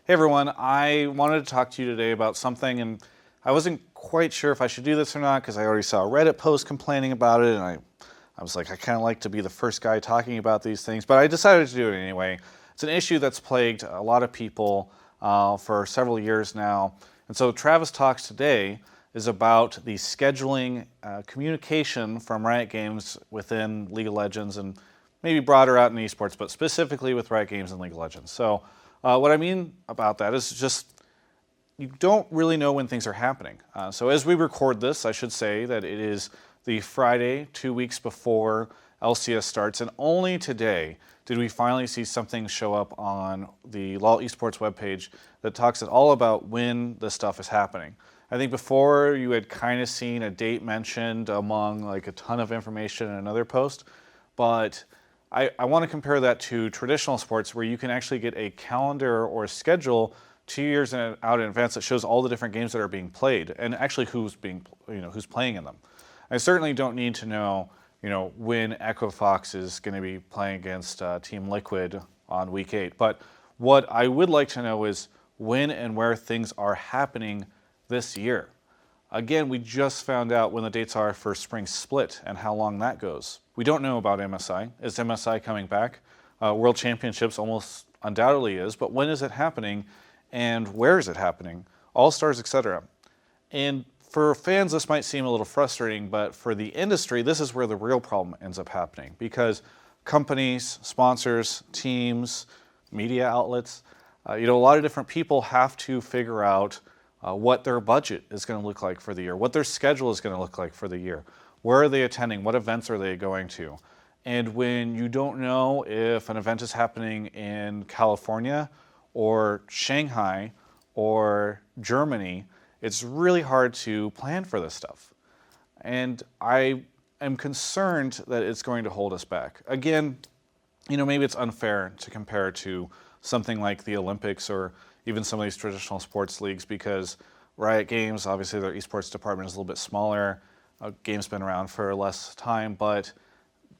Hey everyone, I wanted to talk to you today about something, and I wasn't quite sure if I should do this or not because I already saw a Reddit post complaining about it, and I was like, I kind of like to be the first guy talking about these things, but I decided to do it anyway. It's an issue that's plagued a lot of people for several years now, and so Travis Talks today is about the scheduling communication from Riot Games within League of Legends and maybe broader out in esports, but specifically with Riot Games and League of Legends. So what I mean about that is just you don't really know when things are happening. So as we record this, I should say that it is the Friday, 2 weeks before LCS starts, and only today did we finally see something show up on the LoL Esports webpage that talks all about when this stuff is happening. I think before you had kind of seen a date mentioned among like a ton of information in another post, but I want to compare that to traditional sports where you can actually get a calendar or a schedule 2 years out in advance that shows all the different games that are being played and actually who's playing in them. I certainly don't need to know, when Echo Fox is going to be playing against Team Liquid on week 8. But what I would like to know is when and where things are happening this year. Again, we just found out when the dates are for Spring Split and how long that goes. We don't know about MSI. Is MSI coming back? World Championships almost undoubtedly is, but when is it happening and where is it happening? All-Stars, etc. And for fans, this might seem a little frustrating, but for the industry, this is where the real problem ends up happening because companies, sponsors, teams, media outlets, a lot of different people have to figure out what their budget is going to look like for the year, what their schedule is going to look like for the year. Where are they attending? What events are they going to? And when you don't know if an event is happening in California or Shanghai or Germany, it's really hard to plan for this stuff. And I am concerned that it's going to hold us back. Again, maybe it's unfair to compare to something like the Olympics or even some of these traditional sports leagues because Riot Games, obviously their esports department is a little bit smaller. Game's been around for less time, but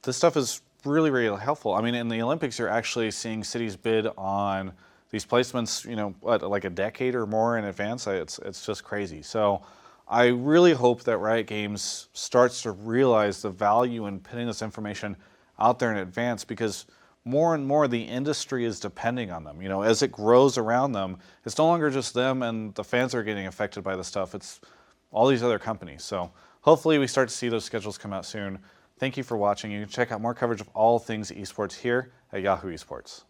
this stuff is really, really helpful. I mean, in the Olympics, you're actually seeing cities bid on these placements, like a decade or more in advance. It's just crazy. So I really hope that Riot Games starts to realize the value in putting this information out there in advance because more and more the industry is depending on them. As it grows around them, it's no longer just them and the fans that are getting affected by this stuff. It's all these other companies. So hopefully we start to see those schedules come out soon. Thank you for watching. You can check out more coverage of all things esports here at Yahoo Esports.